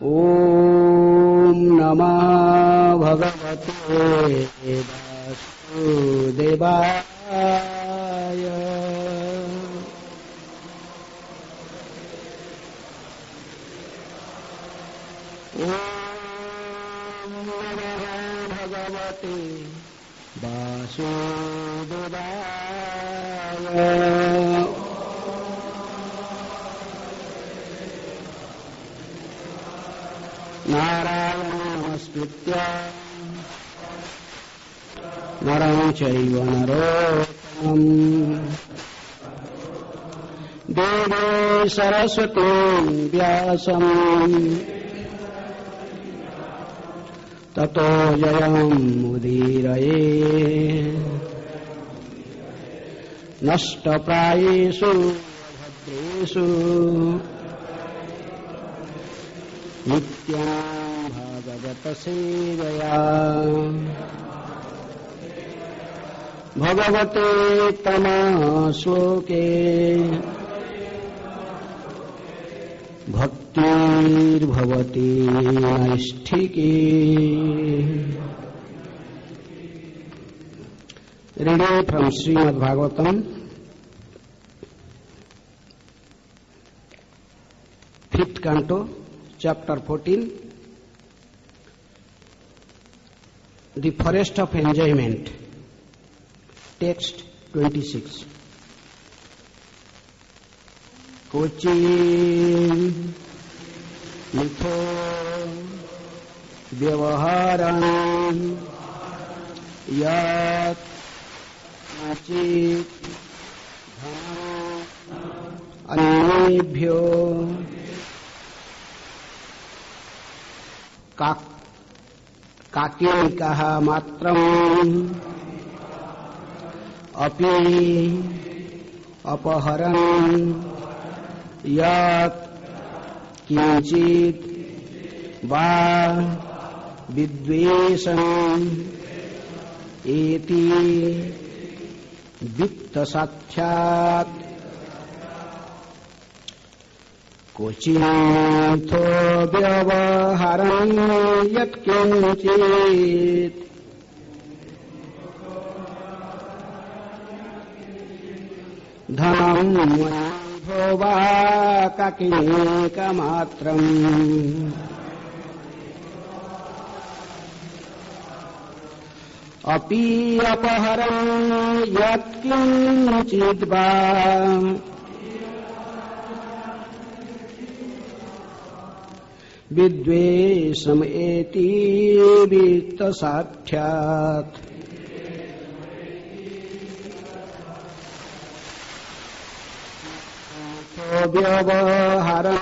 ओम नमः भगवते वासुदेवाय। ओम नमः भगवते वासुदेवाय। नारायणं नमस्कृत्य नरं चैव नरोत्तमं देवीं सरस्वतीं व्यासं ततो जयमुदीरये। नष्टप्रायेषु भद्रेषु नित्यं भागवत सेवया भगवते तमश्लोके भक्तिर्भवति नैष्ठिकी। Reading from Srimad Bhagavatam, 5th canto, Chapter 14, The Forest of Enjoyment, Text 26. Kochin mitho vyavaharan yat nachit dhanam anebhyo काकिनिकः मात्रम् अपि अपहरन् यत् किञ्चित् वा विद्वेषम् एति वित्तसाक्षात् क्वचिन्तो व्यवहारं यत्किञ्चित् धनं मनो वा काकिनीकमात्रम् अपि अपहरं यत्किञ्चित् वा विद्वेषम् एति वित्तसाक्षात् व्यवहारं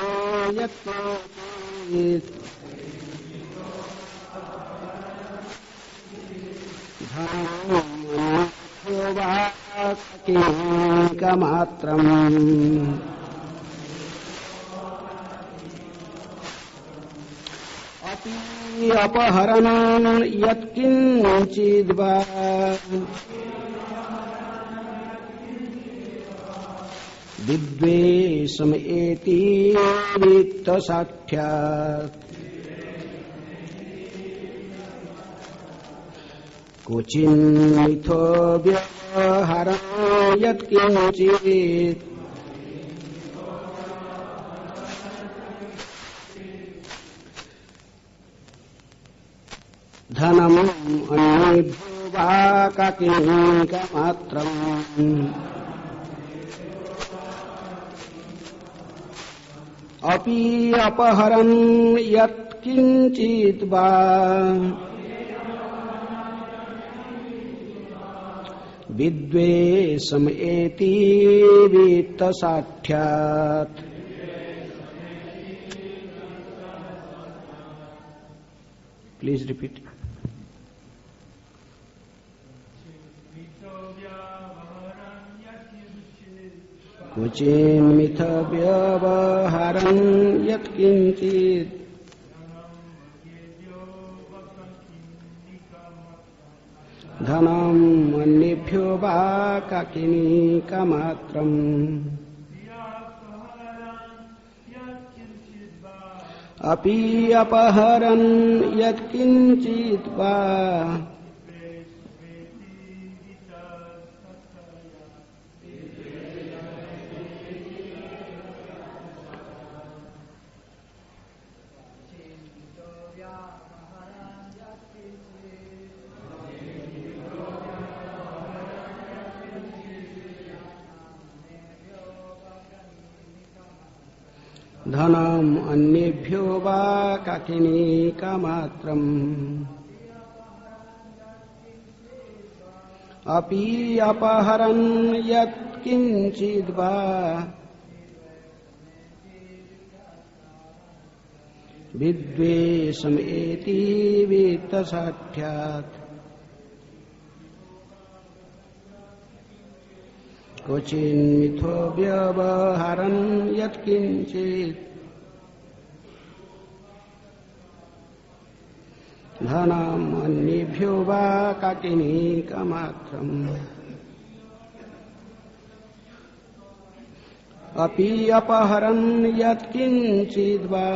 यत्किञ्चित् धनं वा काकिनीकमात्रम् अपहरणं यत्किञ्चित् वा विद्वेषम् एति वित्तसाक्षात् क्वचिन्मिथो व्यवहारं यत्किञ्चित् धनम् अन्येभ्यो वा काकिनीकमात्रम् अपि अपहरन् यत्किञ्चित् वा विद्वेषम् एति वित्तसाक्षात् Please repeat. क्वचिन्मिथ व्यवहारं यत्किञ्चित् धनम् अन्येभ्यो वा काकिनीकमात्रम् अपि अपहरन् यत्किञ्चित् वा धनम् अन्येभ्यो वा काकिनीकामात्रम् अपि अपहरन् यत्किञ्चित् वा विद्वेषमेति वित्तसाठ्यात् क्वचिन्मिथो व्यवहरन् यत्किञ्चित् धनम् अन्येभ्यो वा काकिनीकामात्रम् अपि अपहरन् यत्किञ्चित् वा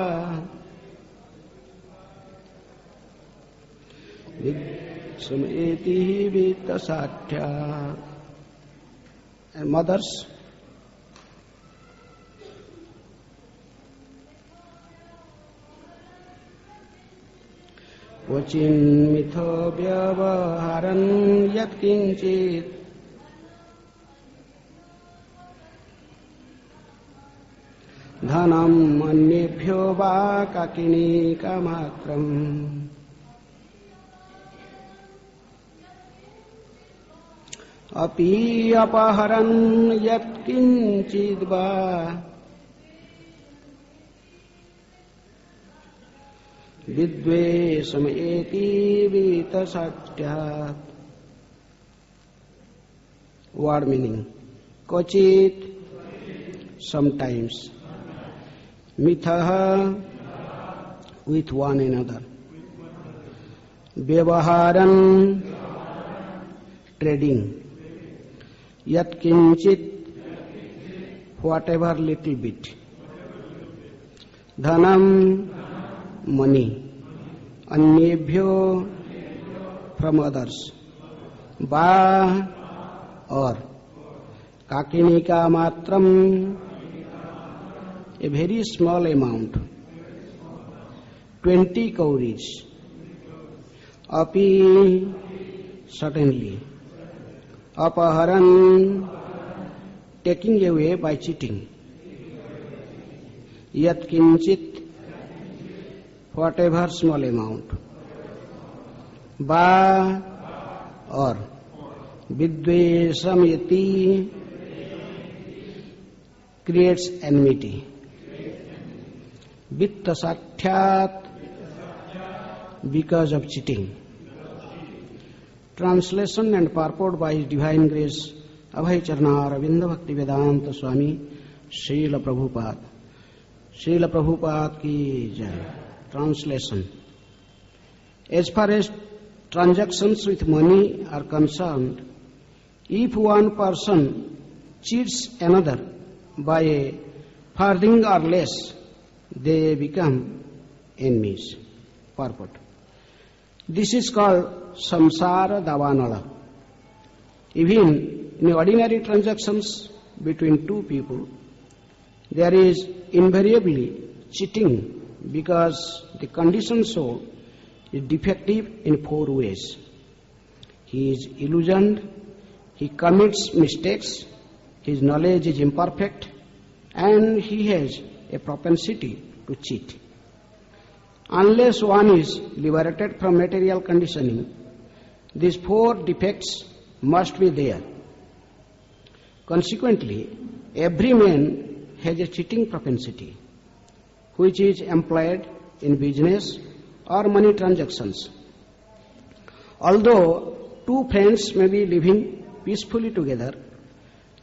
विद्वेषमेति वित्तसाठ्यात्. And mothers, क्वचिन्मिथो व्यवहरन् यत्किञ्चित् धनम् अन्येभ्यो वा काकिनीकामात्रम् अपि अपहरन् यत्किञ्चित् वा विद्वेषमेति वित्तसाठ्यात्. Word meaning: क्वचित्, sometimes, मिथः, with one another, व्यवहारन्, trading, yatkinchit, whatever little bit, dhanam, money, अन्येभ्यो, from others, va, or, kakinika matram, a very small amount, 20 cowries, api, certainly, apaharan, taking away by cheating, yatkinchit, whatever small amount, ba, or, vidvesamyati, creates enmity, vittasathyat, because of cheating. Translation and purport by His Divine Grace Abhay Charana Ravinda Bhakti Vedanta Swami Srila Prabhupada. Srila Prabhupada ki jai. Translation: as far as transactions with money are concerned, if one person cheats another by a farthing or less, they become enemies. Purport: this is called samsara davanala. Even in ordinary transactions between two people, there is invariably cheating, because the conditioned soul is defective in 4 ways. He is illusioned, he commits mistakes, his knowledge is imperfect, and he has a propensity to cheat. Unless one is liberated from material conditioning, these 4 defects must be there. Consequently, every man has a cheating propensity, which is employed in business or money transactions. Although 2 friends may be living peacefully together,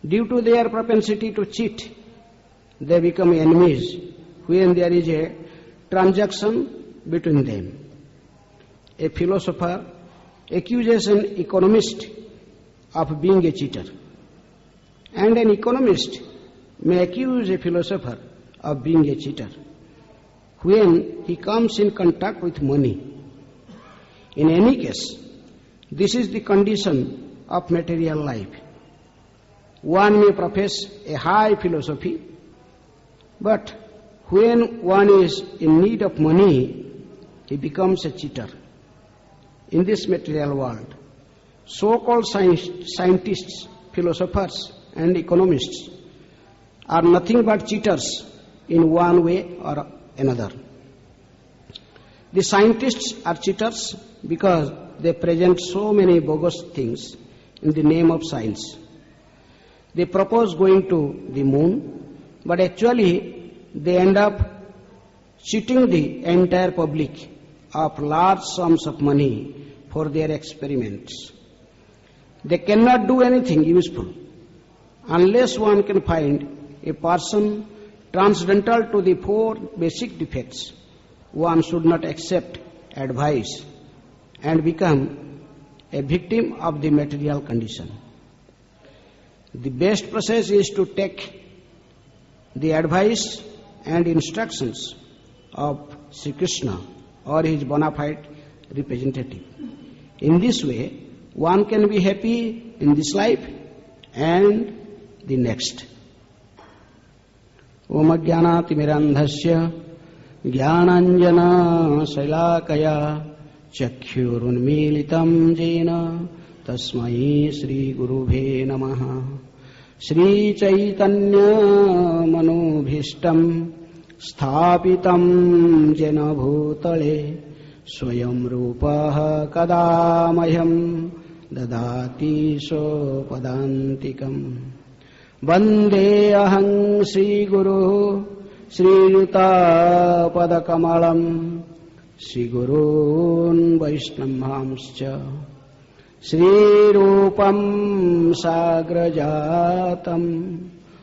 due to their propensity to cheat, they become enemies when there is a transaction between them. A philosopher accuses an economist of being a cheater, and an economist may accuse a philosopher of being a cheater. when he comes in contact with money. In any case, this is the condition of material life. One may profess a high philosophy, but when one is in need of money, he becomes a cheater. In this material world, so-called scientists, philosophers, and economists are nothing but cheaters in one way or another. The scientists are cheaters because they present so many bogus things in the name of science. They propose going to the moon, but actually they end up cheating the entire public of large sums of money for their experiments. They cannot do anything useful unless one can find a person transcendental to the four basic defects. One should not accept advice and become a victim of the material condition. The best process is to take the advice and instructions of Sri Krishna or his bona fide representative. In this way, one can be happy in this life and the next. Om Ajnanati Mirandhasya Jnananjana Shailakaya Chakhyurunmilitam Jena Tasmai Sri Gurubhe Namaha. Sri Chaitanya Manobhishtam Sthapitam Jena Bhutale Swayam Rupaha Kadamayam Dadati Sopadantikam Vande Aham Sri Guru Sri Yuta Padakamalam Sri Gurun Vaishnavamscha Sri Rupam Sagrajatam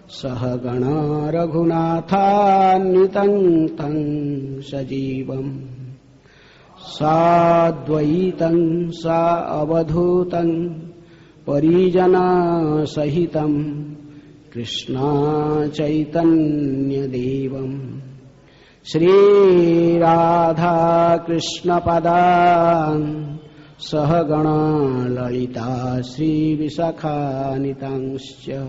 Sahagana Raghunathanitang Tang Sajivam Sadvaitam Sa Avadhutam Parijana Sahitam Krishna Chaitanya Devam Sri Radha Krishna Padam Sahagana Lalita Sri Visakhanitankscha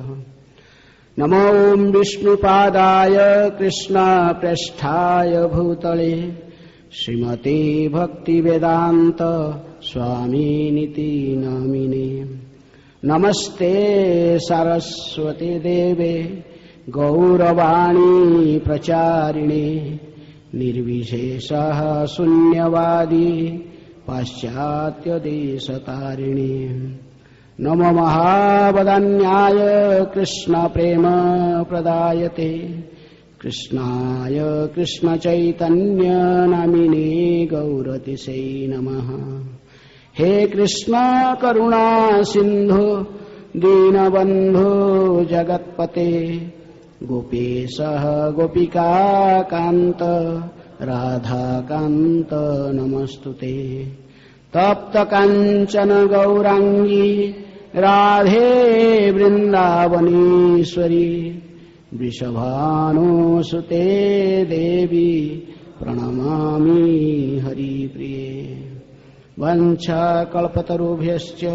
Namo Vishnu Padaya Krishna Prasthaya Bhutale Srimate Bhakti Vedanta Swami Niti Namine Namaste Saraswati Deve Gauravani Pracharine Nirvishesha Sunyavadi Paschatya Desatarini Namo Mahavadanyaya Krishna Prema Pradayate Krishnaya Krishna Chaitanya Namine Gaurati Sei Namaha He Krishna Karuna Sindhu Dinabandhu Jagatpate Gopesha Gopika Kanta Radha Kanta Namastute Tapta Kanchana Gaurangi Radhe Vrindavaneshwari Vrishabhanu Sute Devi Pranamami Hari Priye Vancha Kalpatarubhyascha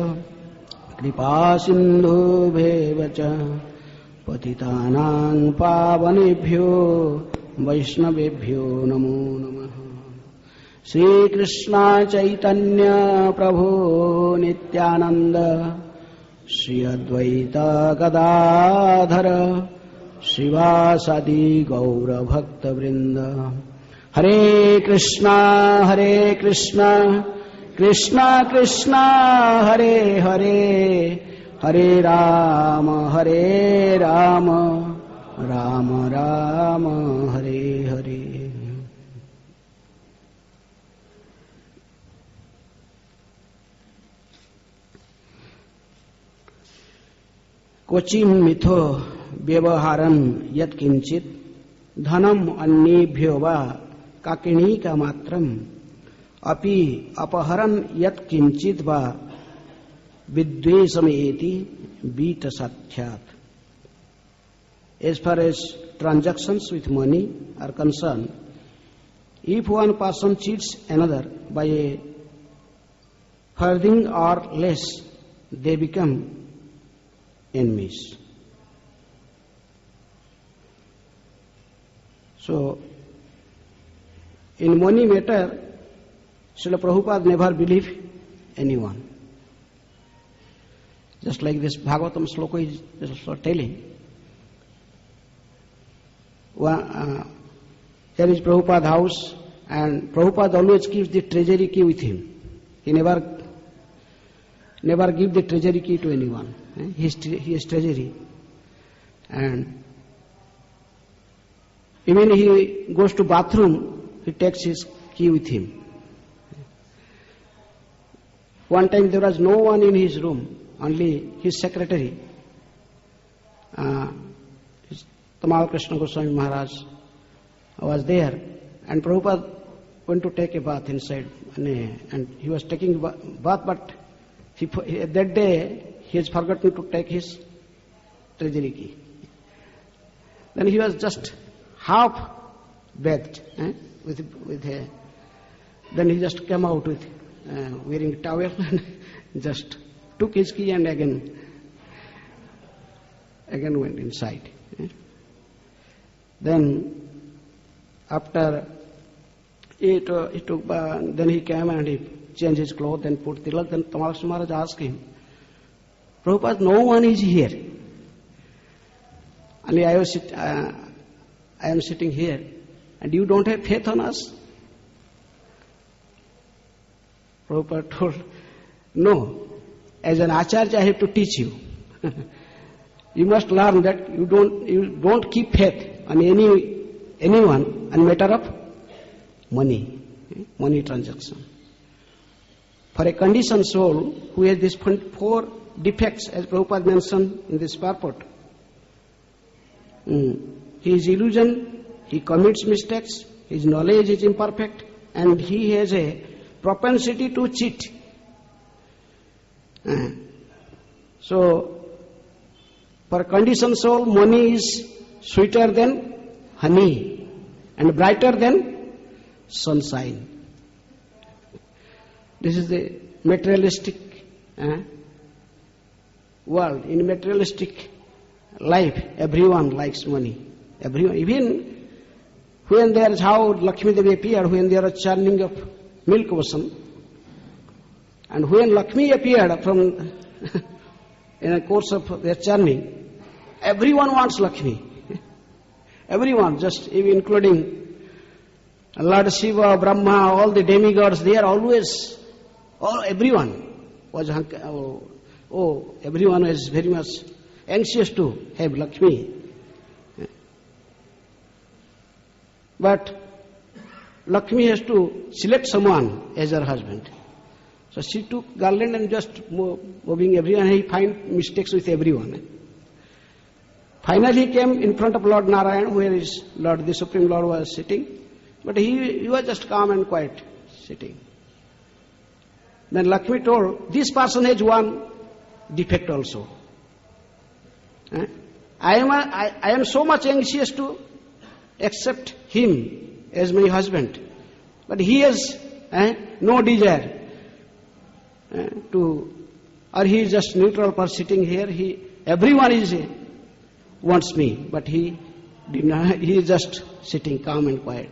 Kripa Sindhubhevacha Patitanang Pavanebhyo Vaishnavebhyo Namo Namaha Sri Krishna Chaitanya Prabhu Nityananda Sri Advaita Gadadhara Srivasadi Gaura Bhakta Vrinda Hare Krishna Krishna Krishna Hare Hare Hare Rama Rama Rama Hare Hare. Kochim mitho vyavaharan yat kinchit dhanam annebhyo va kakinika matram api apaharan yat kinchit va vidvesameti vita sathyat. As far as transactions with money are concerned, If one person cheats another by a farthing or less, they become enemies. So, in money matter, Srila Prabhupada never believed anyone. Just like this Bhagavatam sloka is also telling. There is Prabhupada's house, and Prabhupada always keeps the treasury key with him. He never give the treasury key to anyone. His treasury. And even he goes to bathroom, he takes his key with him. One time there was no one in his room, only his secretary, Tamal Krishna Goswami Maharaj, was there, and Prabhupada went to take a bath inside, and he was taking a bath, but that day he has forgotten to take his treasury key. Then he was just half bathed then he just came out with wearing a towel and just took his key and again went inside. Then after then he came and he changed his clothes and put tilak. Then Tamal Maharaj asked him, Prabhupada, no one is here. Only I am sitting here, and you don't have faith on us? Prabhupada told, no, as an acharya I have to teach you. You must learn that you don't keep faith on anyone on matter of money transaction. For a conditioned soul who has these 4 defects, as Prabhupada mentioned in this purport, he is illusion, he commits mistakes, his knowledge is imperfect, and he has a propensity to cheat. So, for a conditioned soul, money is sweeter than honey and brighter than sunshine. This is the materialistic world. In materialistic life, everyone likes money. Everyone, even when there is how Lakshmi Devi appeared, when there is churning of milk ocean, and when Lakshmi appeared from in the course of their churning, everyone wants Lakshmi. Everyone, just even including Lord Shiva, Brahma, all the demigods, they are always, everyone was, everyone is very much anxious to have Lakshmi. But Lakshmi has to select someone as her husband. So she took garland and just moving everyone, he find mistakes with everyone. Finally he came in front of Lord Narayan, where his Lord, the Supreme Lord, was sitting. But he was just calm and quiet sitting. Then Lakshmi told, this person has one defect also. I am so much anxious to accept him as my husband, but he has no desire or he is just neutral person sitting here. Everyone wants me, but he is just sitting calm and quiet.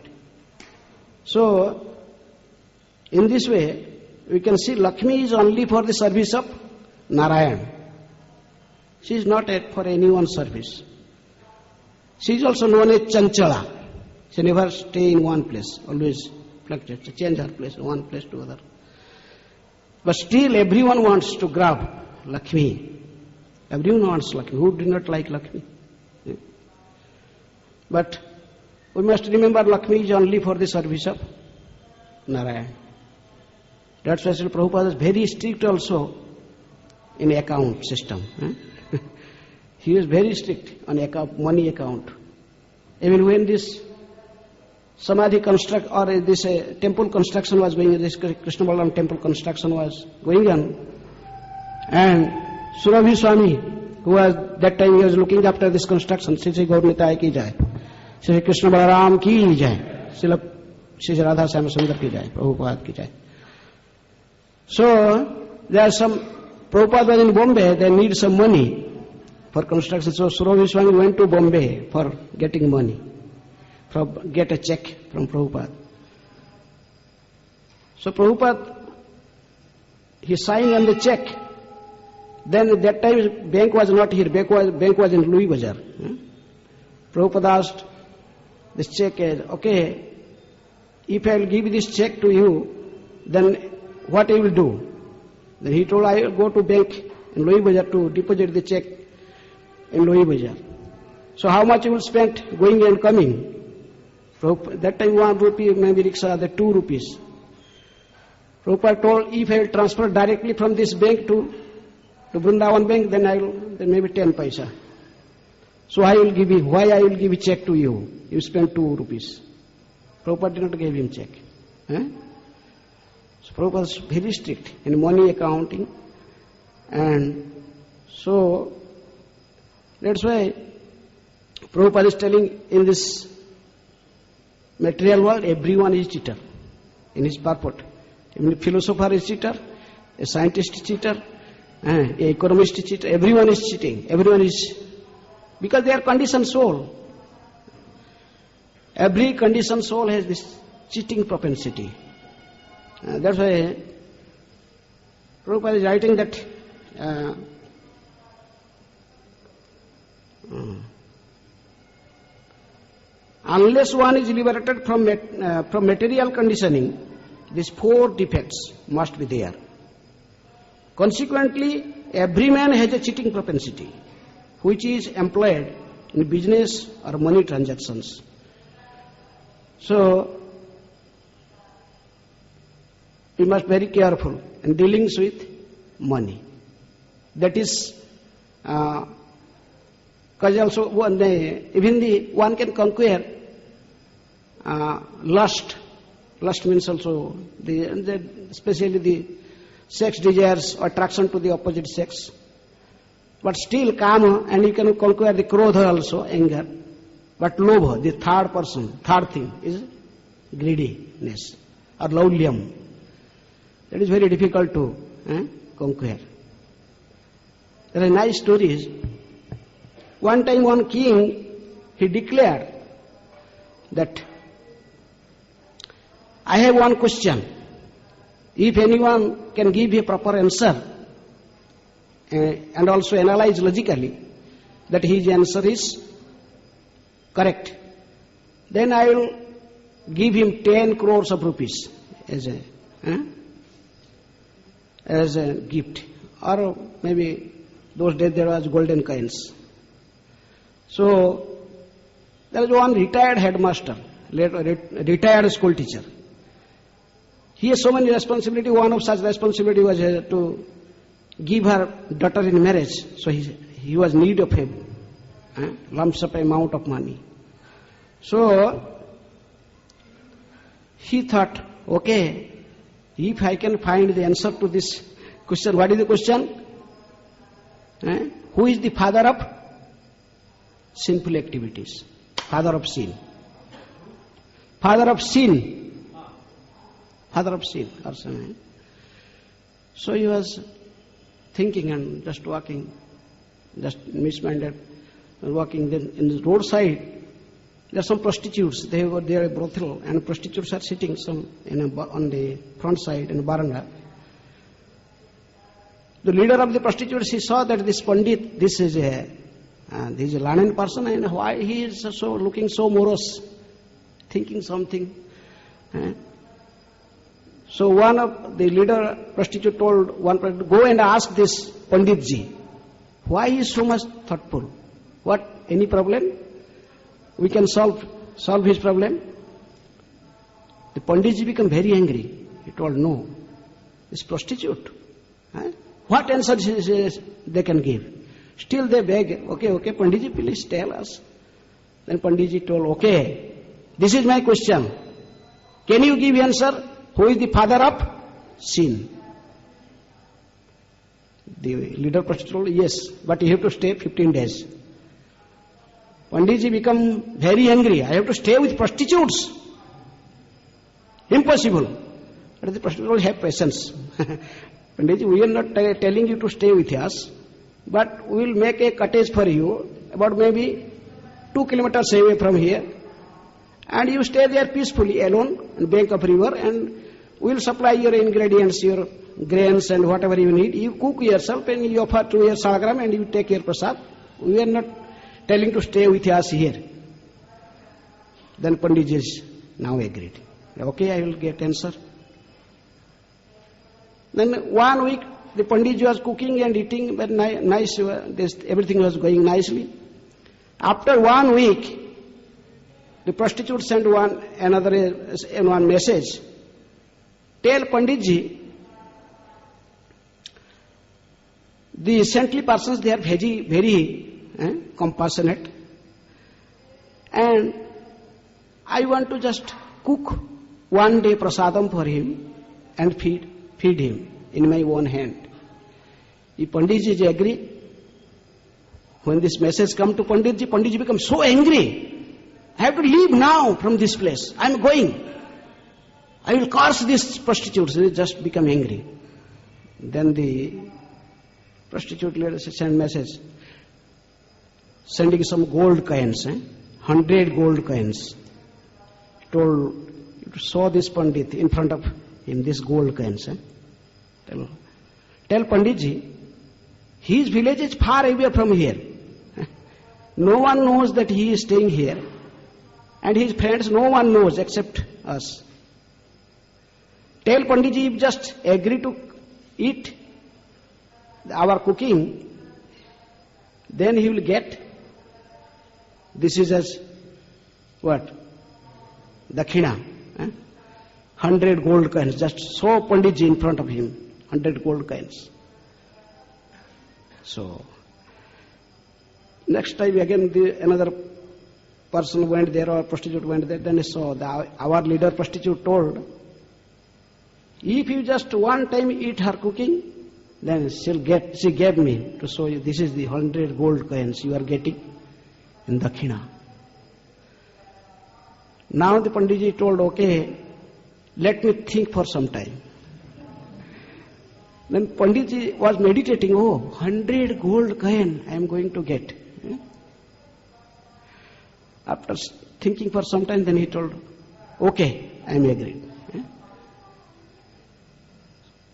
So, in this way, we can see Lakshmi is only for the service of Narayan. She is not for anyone's service. She is also known as Chanchala. She never stay in one place, always fluctuates, change her place, one place to other. But still everyone wants to grab Lakshmi. Everyone wants Lakshmi. Who do not like Lakshmi? But we must remember Lakshmi is only for the service of Narayan. That's why Srila Prabhupada is very strict also in account system. He is very strict on money account. Even when this Samadhi this temple construction was going on, this Krishna Balaram temple construction was going on, and Surabhi Swami, who was that time he was looking after this construction, Sri Gaur Nitai ki jai, Sri Krishna Balaram ki jai, Srila Shri Radha Syama Sundar ki jai, Prabhupada ki jai. So, there are some, Prabhupada was in Bombay, they need some money for construction. So, Swami went to Bombay for getting money, get a check from Prabhupada. So, Prabhupada, he signed on the check. Then at that time, bank was not here, bank was in Louis Bazaar. Prabhupada asked, this check is, okay, if I will give this check to you, then what I will do? Then he told, I will go to bank in Louis Bazaar to deposit the check in Louis Bazaar. So how much you will spend going and coming? That time 1 rupee, maybe rickshaw, the 2 rupees. Prabhupada told, if I will transfer directly from this bank to Vrindavan bank, then maybe 10 paisa. So why I will give a check to you? You spend 2 rupees. Prabhupada did not give him check. So Prabhupada was very strict in money accounting. And so that's why Prabhupada is telling, in this material world, everyone is cheater in his purport. Even a philosopher is cheater, a scientist is cheater, an economist is cheater. Everyone is cheating. Everyone is, because they are conditioned soul. Every conditioned soul has this cheating propensity. That's why Prabhupada is writing that unless one is liberated from material conditioning, these 4 defects must be there. Consequently, every man has a cheating propensity, which is employed in business or money transactions. So, we must be very careful in dealings with money. That is, because also one can conquer lust. Lust means also especially the sex desires or attraction to the opposite sex. But still kama, and you can conquer the krodha also, anger. But lobha, the third thing is greediness or laulyam. That is very difficult to conquer. There are nice stories. One time one king, he declared that I have one question. If anyone can give a proper answer and also analyze logically that his answer is correct, then I will give him 10 crores of rupees as a gift. Or maybe those days there was golden coins. So there was one retired headmaster, retired school teacher. He has so many responsibility. One of such responsibility was to give her daughter in marriage. So he was in need of a lump sum amount of money. So he thought, okay, if I can find the answer to this question, what is the question? Who is the father of sinful activities? Father of sin. Father of sin. Father of sin or something. So he was thinking and just walking, just misminded, walking. Then in the roadside, there are some prostitutes. They were there, a brothel, and prostitutes are sitting on the front side in a veranda. The leader of the prostitutes, he saw that this Pandit, this is a learned person, and why he is so looking so morose, thinking something. So one of the leader prostitute told one prostitute, go and ask this Panditji, why he is so much thoughtful? What, any problem? We can solve his problem. The Panditji became very angry. He told, no, this prostitute. What answer they can give? Still they beg, okay, Panditji, please tell us. Then Panditji told, okay, this is my question. Can you give answer? Who is the father of sin? The leader prostitute told, yes, but you have to stay 15 days. Panditji become very angry. I have to stay with prostitutes. Impossible. But the Prabhupada will have patience. Panditji, we are not telling you to stay with us, but we will make a cottage for you, about maybe 2 kilometers away from here, and you stay there peacefully alone on bank of river, and we will supply your ingredients, your grains and whatever you need. You cook yourself and you offer to your salagram and you take your prasad. We are not telling to stay with us here. Then Panditji is now agreed. Okay, I will get answer. Then 1 week the Panditji was cooking and eating, but nice, everything was going nicely. After 1 week, the prostitute sent one message. Tell Panditji, the saintly persons, they are very compassionate, and I want to just cook one day prasadam for him and feed him in my own hand. If Panditji agree, when this message come to Panditji, Panditji becomes so angry. I have to leave now from this place. I am going. I will curse these prostitutes. They just become angry. Then the prostitute lady sent message, sending some gold coins, 100 gold coins. Told, saw this Pandit in front of him, this gold coins. Tell Panditji, his village is far away from here. No one knows that he is staying here. And his friends, no one knows except us. Tell Panditji, if just agree to eat our cooking, then he will get, this is as what? Dakshina. 100 gold coins. Just saw Panditji in front of him. 100 gold coins. So, next time again another person went there, or prostitute went there, then I saw our leader prostitute told, if you just one time eat her cooking, then she gave me to show you, this is the 100 gold coins you are getting in Dakshina. Now the Panditji told, okay, let me think for some time. Then Panditji was meditating, 100 gold coin I am going to get. After thinking for some time, then he told, okay, I am agreed.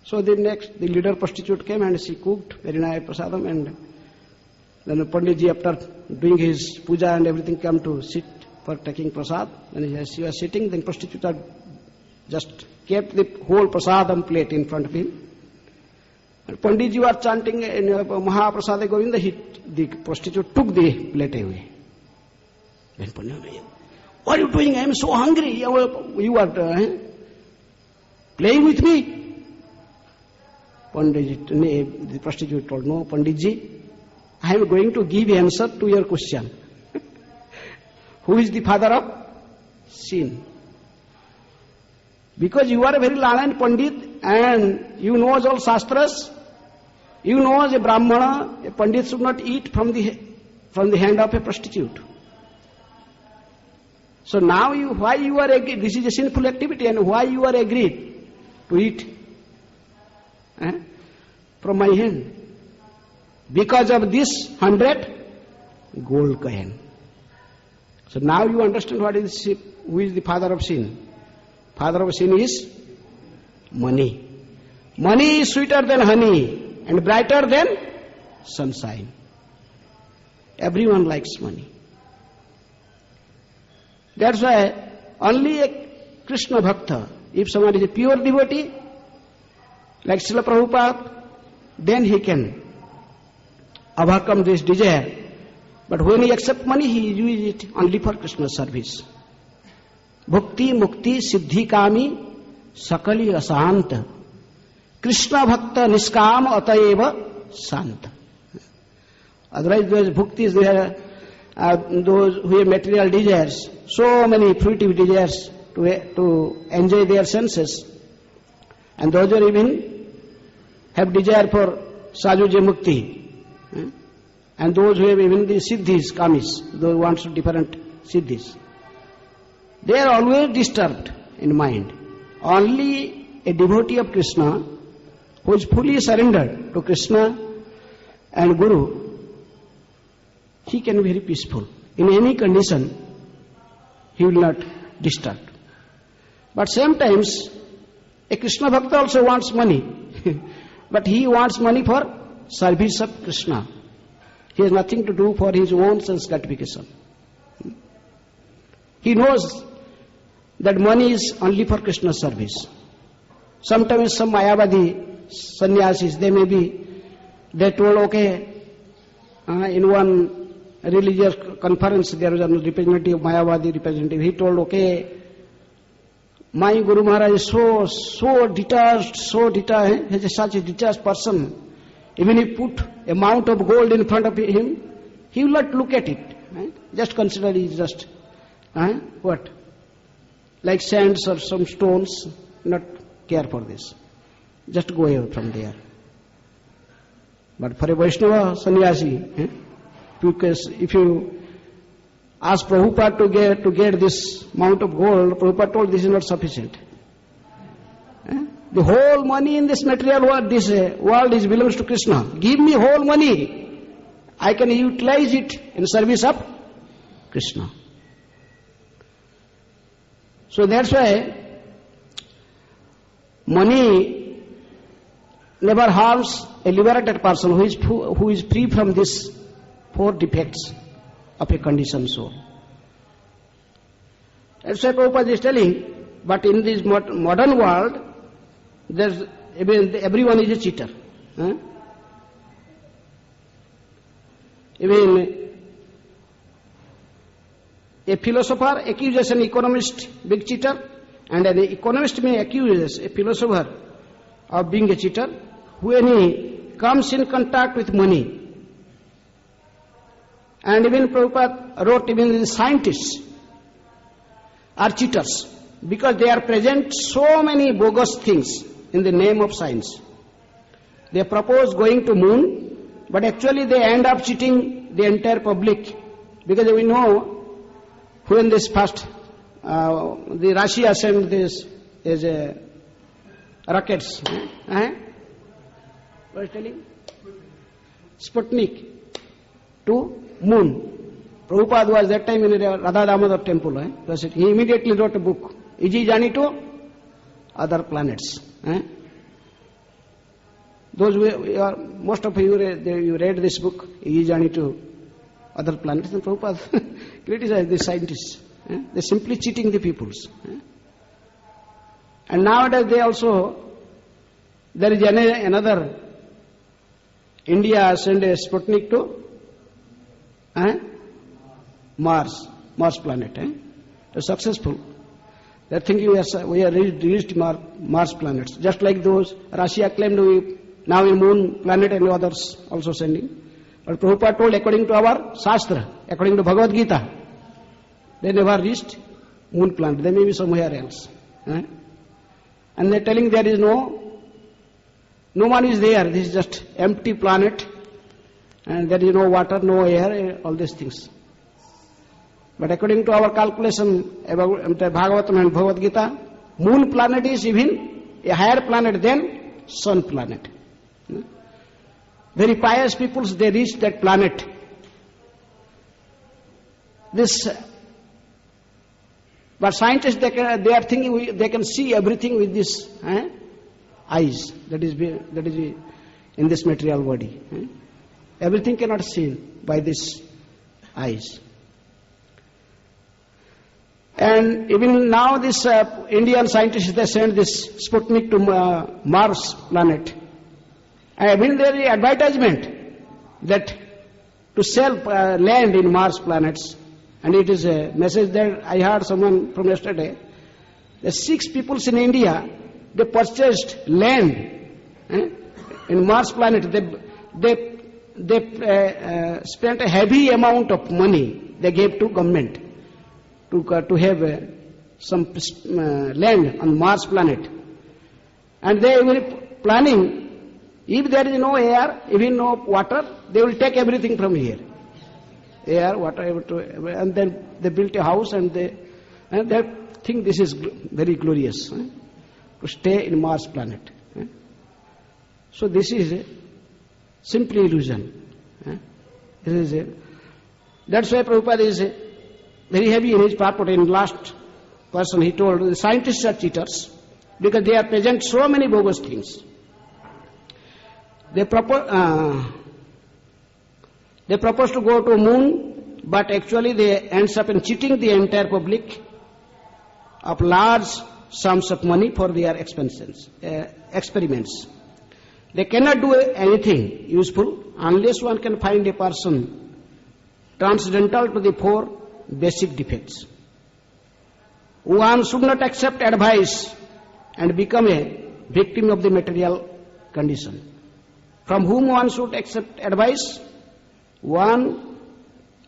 So the leader prostitute came and she cooked very nice prasadam, and then Panditji, after doing his puja and everything, came to sit for taking prasad. Then as he was sitting, then prostitute had just kept the whole prasadam plate in front of him. And Panditji was chanting in Mahaprasada Govinda, the prostitute took the plate away. Then Panditji, what are you doing? I am so hungry. You are playing with me. Panditji, the prostitute told, no, Panditji, I am going to give answer to your question. Who is the father of sin? Because you are a very learned Pandit and you know all Shastras, you know as a Brahmana, a Pandit should not eat from the hand of a prostitute. So now why you are agreed? This is a sinful activity, and why you are agreed to eat from my hand? Because of this 100 gold coin. So now you understand who is the father of sin. Father of sin is money. Money is sweeter than honey and brighter than sunshine. Everyone likes money. That's why only a Krishna Bhakta, if someone is a pure devotee, like Srila Prabhupada, then he can overcome this desire. But when he accepts money, he uses it only for Krishna's service. Bhukti, Mukti, Siddhi, Kami, Sakali, Asant. Krishna Bhakta, Niskam, Ataeva, Sant. Otherwise, those bhuktis, they are those who have material desires, so many fruitive desires to enjoy their senses. And those who even have desire for Sajuja Mukti. And those who have even the Siddhis, Kamis, those who want different Siddhis. They are always disturbed in mind. only a devotee of Krishna who is fully surrendered to Krishna and Guru, he can be very peaceful. In any condition, he will not disturb. But sometimes a Krishna Bhakta also wants money, but he wants money for service of Krishna. He has nothing to do for his own sense gratification. He knows that money is only for Krishna's service. Sometimes some Mayavadi sannyasis, they told, okay, in one religious conference, there was a representative, Mayavadi representative, he told, okay, my Guru Maharaj is so detached, he is such a detached person. Even if put a mount of gold in front of him, he will not look at it. Just consider he is just, what? Like sands or some stones, not care for this. Just go away from there. But for a Vaishnava sannyasi, because if you ask Prabhupada to get this amount of gold, Prabhupada told this is not sufficient. The whole money in this material world, this world belongs to Krishna. Give me whole money. I can utilize it in service of Krishna. So that's why money never harms a liberated person who is free from these 4 defects of a conditioned soul. That's why Prabhupada is telling, but in this modern world, everyone is a cheater. Even a philosopher accuses an economist big cheater, and an economist may accuse a philosopher of being a cheater when he comes in contact with money. And even Prabhupada wrote, even the scientists are cheaters because they are present so many bogus things in the name of science. They propose going to moon, but actually they end up cheating the entire public, because we know when this first the Russia sent this as a rockets. What is telling? Sputnik to moon. Prabhupada was that time in the Radha Damodar temple. He immediately wrote a book, Iji Jani to Other Planets. Those most of you read this book, Iji Jani to Other Planets, and Prabhupada criticized the scientists. They're simply cheating the peoples. And nowadays there is another, India sent a Sputnik to Mars planet. They're successful. They're thinking we are reached Mars planets. Just like those Russia claimed we now in moon planet and others also sending. But Prabhupada told, according to our Shastra, according to Bhagavad Gita, they never reached moon planet. They may be somewhere else. And they're telling there is no one is there. This is just empty planet. And there is no water, no air, all these things. But according to our calculation about Bhagavatam and Bhagavad Gita, moon planet is even a higher planet than sun planet. Very pious people, they reach that planet. But scientists, they are thinking they can see everything with this eyes that is in this material body. Everything cannot seen by this eyes. And even now this Indian scientists, they send this Sputnik to Mars planet. And even there is advertisement that to sell land in Mars planets. And it is a message that I heard someone from yesterday. The 6 peoples in India, they purchased land in Mars planet. They spent a heavy amount of money they gave to government to have some land on Mars planet. And they were planning, if there is no air, even no water, they will take everything from here. Air, water, and then they built a house and they think this is very glorious. to stay in Mars planet. So this is simply illusion. That's why Prabhupada is very heavy in his purport. In last person he told, the scientists are cheaters because they are present so many bogus things. They propose to go to moon, but actually they ends up in cheating the entire public of large sums of money for their experiments. They cannot do anything useful unless one can find a person transcendental to the four basic defects. One should not accept advice and become a victim of the material condition. From whom one should accept advice? One,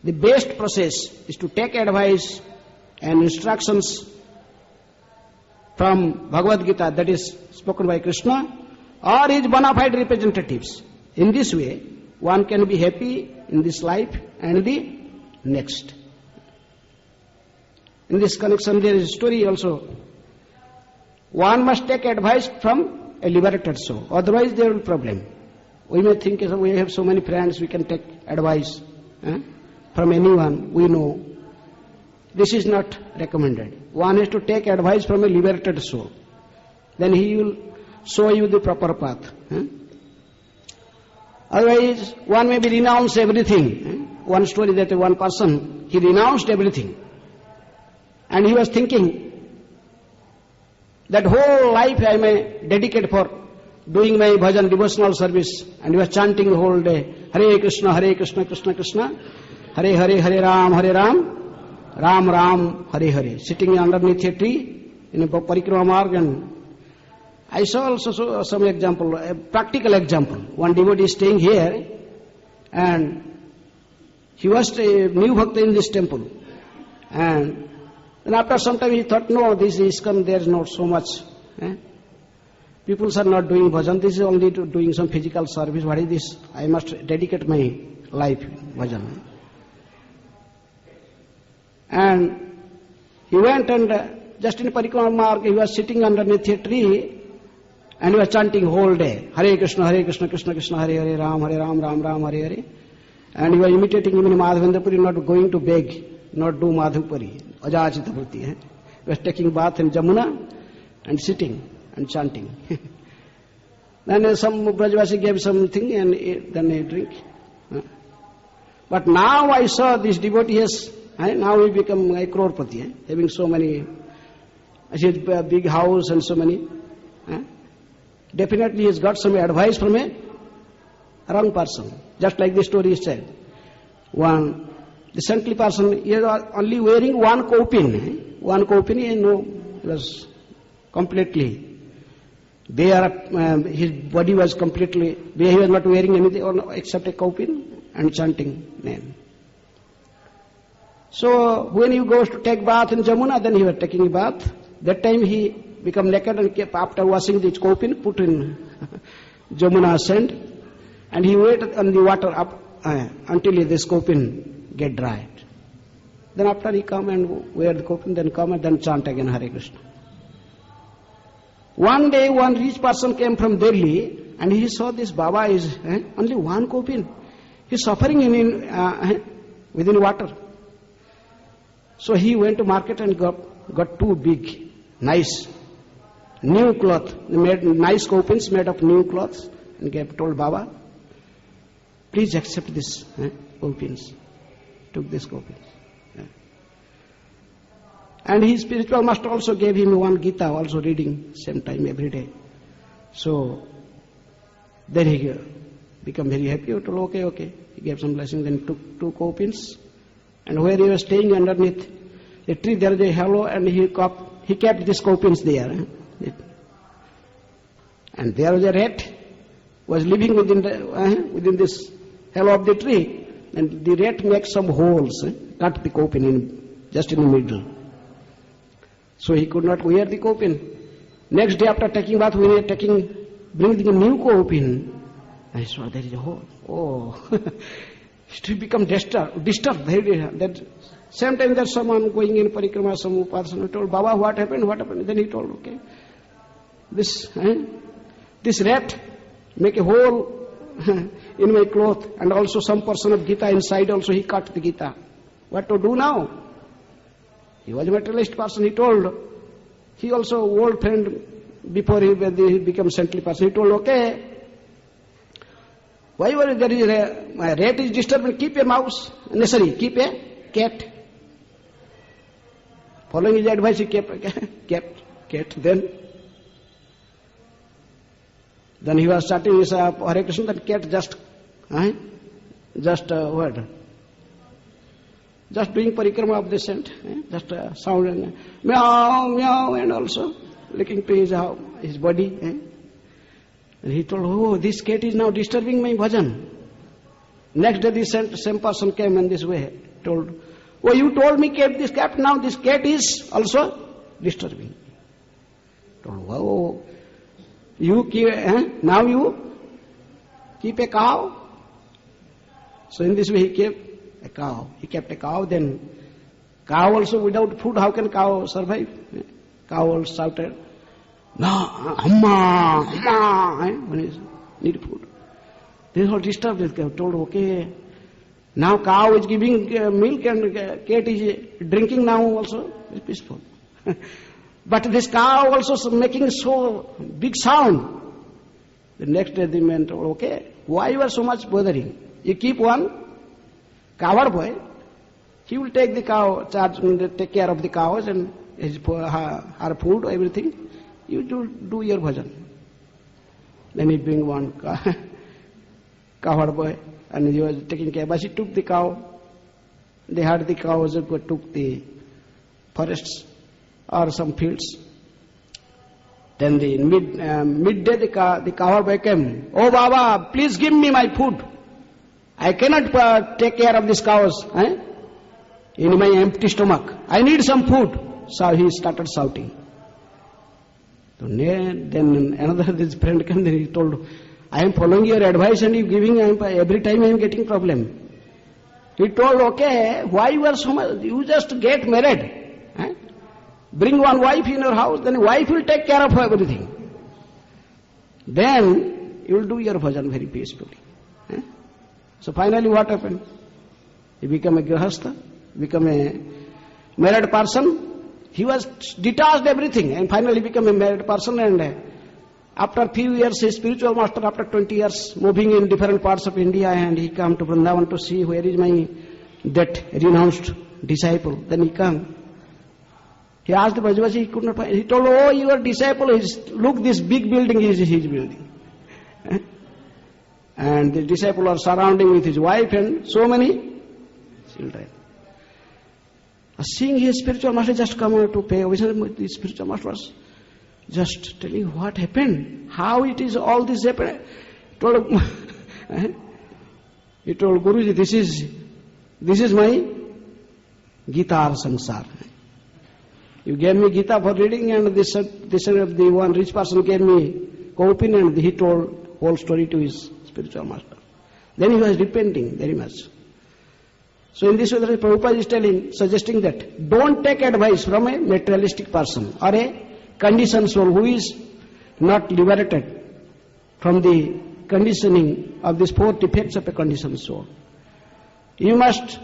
the best process is to take advice and instructions from Bhagavad Gita, that is spoken by Krishna, or his bona fide representatives. In this way, one can be happy in this life and the next. In this connection, there is a story also. One must take advice from a liberated soul, otherwise there will be problem. We may think we have so many friends, we can take advice from anyone we know. This is not recommended. One has to take advice from a liberated soul. Then he will show you the proper path. Otherwise, one may be renounce everything. One story that one person, he renounced everything. And he was thinking that whole life I may dedicate for doing my bhajan, devotional service. And he was chanting the whole day, Hare Krishna, Krishna Krishna, Hare Hare, Hare Ram, Ram Ram, Hare Hare. Sitting underneath a tree in a parikrama marg. And I saw also some example, a practical example. One devotee is staying here and he was a new bhakta in this temple. And then after some time he thought, no, this ISKCON, there is not so much. People are not doing bhajan, this is only doing some physical service. What is this? I must dedicate my life bhajan. And he went and just in parikrama marg, he was sitting underneath a tree and he was chanting whole day, Hare Krishna, Krishna Krishna, Hare Hare, Ram Ram, Hare Hare. And he was imitating him in Madhavendra, not going to beg, not do Madhupuri, Ajachita Bhuti. He was taking bath in Jamuna and sitting and chanting. Then some Brajvasi gave something and then he drink. But now I saw this devotee has, now he become a crorepati, having so many, he has a big house and so many. Definitely he has got some advice from a wrong person. Just like the story is said. The saintly person, he was only wearing one kaupin. One kaupin, he was completely bare, his body was completely bare, he was not wearing anything except a kaupin and chanting name. So when he goes to take bath in Jamuna, then he was taking a bath. That time he become naked and kept, after washing the kaupin, put in Jamuna sand, and he waited on the water up until this kaupin get dried. Then after he come and wear the kaupin, then come and then chant again Hare Krishna. One day one rich person came from Delhi and he saw this Baba is only one kaupin. He is suffering within water. So he went to market and got two big, nice, new cloth, made nice kaupins made of new cloths, and told Baba, please accept this kaupins. Took this kaupins. And his spiritual master also gave him one Gita, also reading same time every day. So then he became very happy. He told, okay. He gave some blessing, then took two kaupins. And where he was staying underneath a tree, there is a hollow, and he kept these kaupins there. And there was a rat, was living within this hollow of the tree. And the rat makes some holes, cut the kaupin just in the middle. So he could not wear the kaupin. Next day after taking bath, when he was bringing the new kaupin, I saw there is a hole. Oh, he become disturbed. That same time there's someone going in parikrama, some person who told, Baba, what happened? Then he told, okay, this rat make a hole in my cloth, and also some portion of Gita inside also he cut the Gita. What to do now? He was a materialist person, he told. He also old friend before he became saintly person. He told, okay, why there is my rat is disturbing, keep a mouse. Necessary, keep a cat. Following his advice, he kept cat. Then he was starting his Hare Krishna, that cat just doing parikrama of the saint, just sound and meow, meow, and also looking to his body. And he told, oh, this cat is now disturbing my bhajan. Next day the same person came in this way, told, oh, you told me keep this cat, now this cat is also disturbing. Told, wow, you keep, now you keep a cow. So in this way he kept a cow. He kept a cow, then cow also without food, how can cow survive? Cow also shouted, no, amma, amma, when he need food. They all disturbed. They told, okay, now cow is giving milk and cat is drinking now also. It's peaceful. But this cow also making so big sound. The next day the man told, okay, why you are so much bothering? You keep one coward boy, he will take the cow, take care of the cows and her food, everything. You do your bhajan. Then he bring one coward boy, and he was taking care. But he took the cow. They had the cows and took the forests or some fields. Then the midday the coward boy came. Oh Baba, please give me my food. I cannot take care of these cows in my empty stomach. I need some food. So he started shouting. Then another this friend came, then he told, I am following your advice and you giving, every time I am getting problem. He told, okay, why you are so much, you just get married. Bring one wife in your house, then wife will take care of everything. Then you will do your bhajan very peacefully. So finally what happened? He became a grihastha, become a married person. He was detached everything and finally became a married person, and after few years, his spiritual master, after 20 years, moving in different parts of India, and he come to Vrindavan to see where is that renounced disciple. Then he come. He asked the Brajavashi, he could not find. He told, oh, your disciple is, look, this big building is his building. And the disciple are surrounding with his wife and so many children. Seeing his spiritual master just come to pay obeisances, the spiritual master was just telling what happened, how it is all this happened. He told Guruji, this is my Gita or Sansar. You gave me Gita for reading, and this the one rich person gave me copy, and he told whole story to his spiritual master. Then he was repenting very much. So in this way, Prabhupada is telling, suggesting that don't take advice from a materialistic person or a conditioned soul who is not liberated from the conditioning of these four defects of a conditioned soul. You must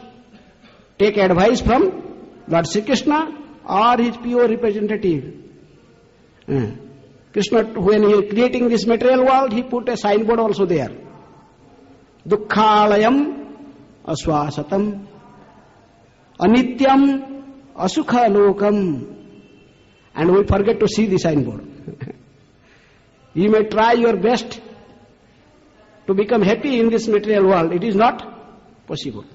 take advice from Lord Sri Krishna or his pure representative. Krishna, when he is creating this material world, he put a signboard also there. Dukkhalayam aswasatam anityam asukha lokam. And we forget to see the signboard. You may try your best to become happy in this material world. It is not possible.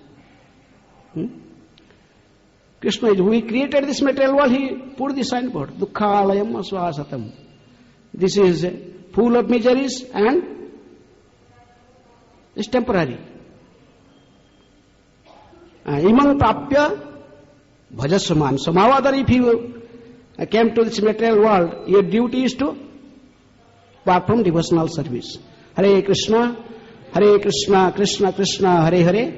Krishna, who created this material world, he put the signboard. Dukkhalayam aswasatam. This is full of miseries and is temporary. Imam prapya bhajasman. So Mahavadar, if you came to this material world, your duty is to perform devotional service. Hare Krishna, Krishna Krishna, Hare Hare,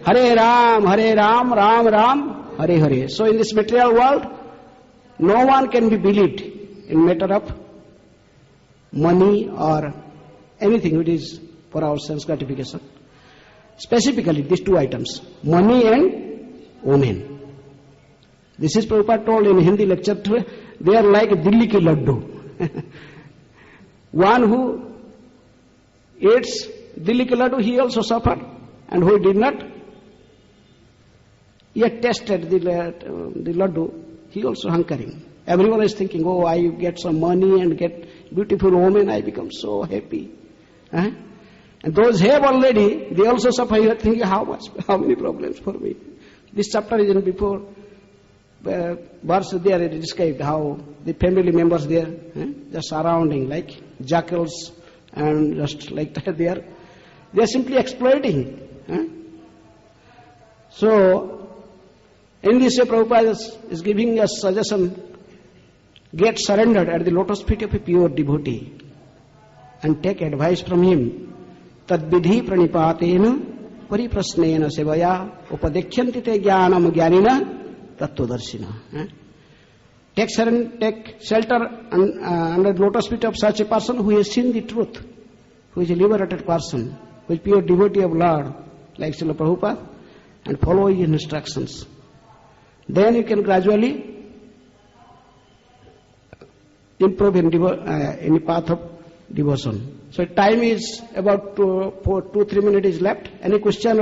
Hare Ram, Ram Ram, Hare Hare. So in this material world, no one can be believed in matter of money or anything which is for our sense gratification. Specifically, these two items, money and women. This is Prabhupada told in Hindi lecture, they are like Dilli ki laddu. One who eats Dilli ki laddu, he also suffered, and who did not yet tasted the laddu, he also hankering. Everyone is thinking, oh, I get some money and get beautiful woman, I become so happy. And those have already, they also suffer. You are thinking, how many problems for me? This chapter is in before verse there it is described how the family members there just surrounding like jackals and just like that they are simply exploiting. So in this way Prabhupada is giving us suggestion, get surrendered at the lotus feet of a pure devotee and take advice from him. Tad vidhi pranipatena pariprasnena sevaya upadekhyante te jnanam jnanina tattvadarshina. Take shelter under the lotus feet of such a person who has seen the truth, who is a liberated person, who is pure devotee of Lord, like Srila Prabhupada, and follow his instructions. Then you can gradually improve in the path of devotion. So time is about 2-3 minutes is left. Any question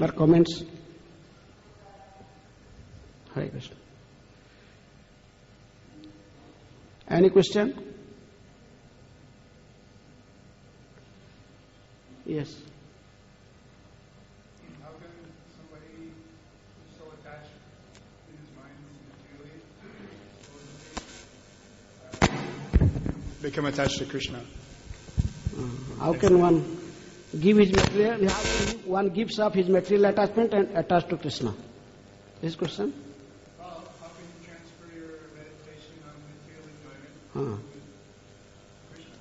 or comments? Hare Krishna. Any question? Yes. How can somebody who's so attached in his mind materially become attached to Krishna? How can one give his material? How can one gives up his material attachment and attach to Krishna? This question? Well, how can you transfer your meditation on material enjoyment to Krishna?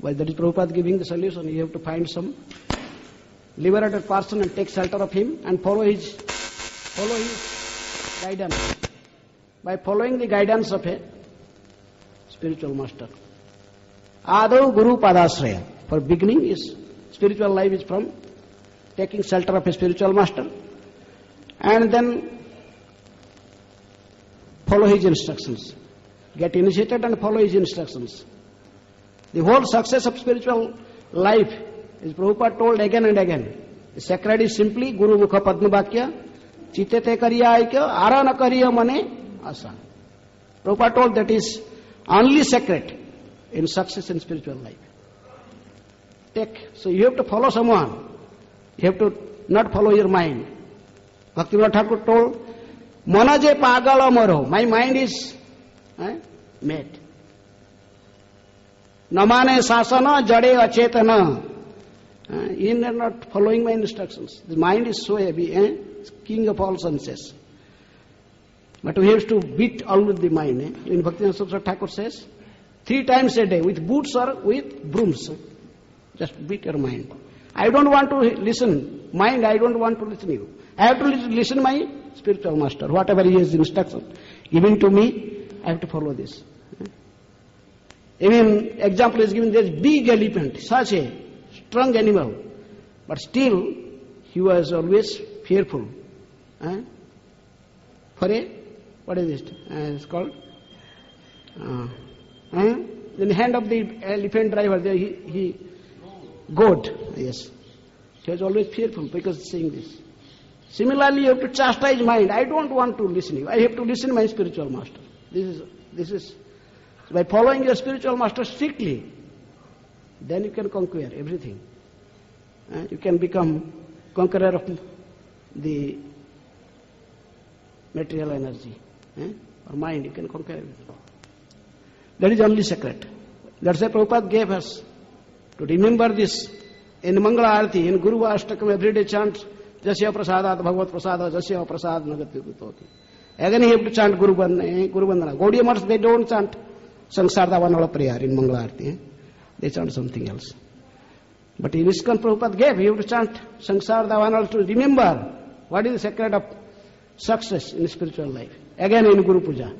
That is Prabhupada giving the solution. You have to find some liberated person and take shelter of him and follow his guidance. By following the guidance of a spiritual master. Adau Guru Padasraya. For beginning is spiritual life is from taking shelter of a spiritual master and then follow his instructions. Get initiated and follow his instructions. The whole success of spiritual life is Prabhupada told again and again. The sacred is simply Guru Mukha Padma Bhakya, Chitete Kariya Aikya, Arana Kariya Mane Asa. Prabhupada told that is only secret in success in spiritual life. So you have to follow someone. You have to not follow your mind. Bhaktivinoda Thakur told, Mana je pagala maro. My mind is mad. Namane sasana jade achetana. You are not following my instructions. The mind is so heavy, king of all senses. But we have to beat all with the mind. In Bhaktivinoda Thakur says, 3 times a day, with boots or with brooms. Just beat your mind. I don't want to listen. Mind, I don't want to listen to you. I have to listen to my spiritual master. Whatever he has instruction given to me, I have to follow this. Even example is given, there is big elephant, such a strong animal. But still, he was always fearful. For what is it? It's called? In the hand of the elephant driver, he goat. Yes. He was always fearful because seeing this. Similarly, you have to chastise mind. I don't want to listen to you. I have to listen to my spiritual master. This is by following your spiritual master strictly, then you can conquer everything. You can become conqueror of the material energy. Or mind, you can conquer everything. That is only secret. That's why Prabhupada gave us to remember this in Mangala Arati, in Guru Ashtakam, every day chant Jasya Prasadat Bhagavat Prasada, Jasya Prasad Nagat Yudhutoti. Again, you have to chant Guru Vandana. Gaudiya Maths, they don't chant Sansar Davanala prayer in Mangala Arati. They chant something else. But in ISKCON Prabhupada gave, you have to chant Sansar Davanala to remember what is the secret of success in spiritual life. Again in Guru Puja.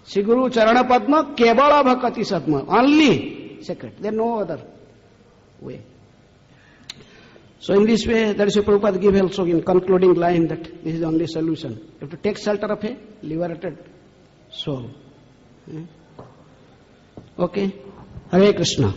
Sri Guru Charana Padma Kevala Bhakati Satma. Only sacred. There is no other way. So in this way, that is why Prabhupada give also in concluding line that this is the only solution. You have to take shelter of a liberated soul. Okay? Hare Krishna.